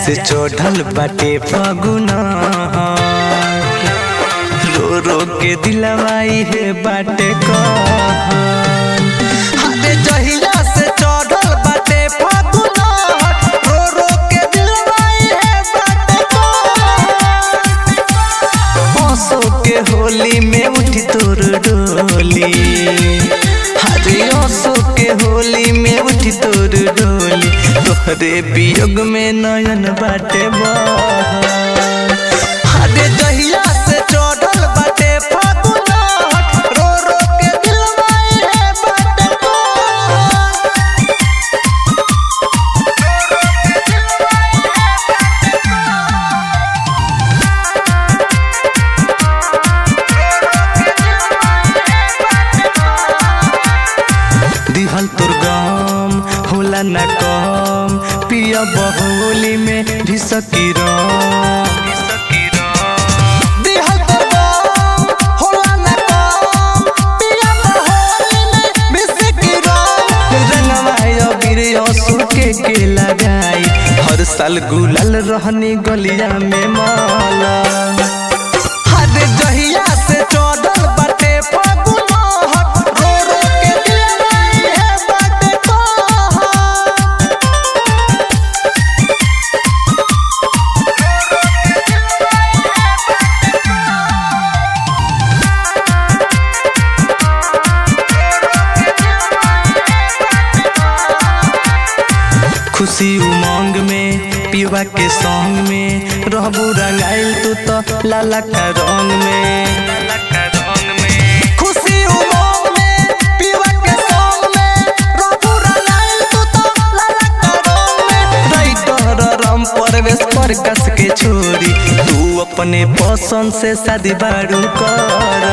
से चढ़ल बाटे फगुना रो रो के दिलवाई है बाटे अरे जहिया से चढ़ल बाटे फगुना रो रो के दिलवाई है बाटे हंसो के होली में उठी तोर डोली हरे हंसो के होली में उठी तोर डोली तोहरे वियोग में नयन बाटे हरे जहिया से चढ़ल बाटे फगुना रो रो के दिलवाई है बाटे दिहल तोर गम होला न कम पिया बहुली में भी के लगाई हर साल गुलाल रहनी गलिया में माला हर जहिया से चढ़ल बाटे फगुना रो रो के दिलवाई है बाटे खुशी उमंग में पीवा के संग में रहबू रंगाइल तू तो लाला का रंग में खुशी उमंग में पीवा के संग में रहबू रंगाइल तू तो लाला का रंग में राइटर राम परवेश पर कस के छोड़ी तू अपने पसंद से शादी बारू कर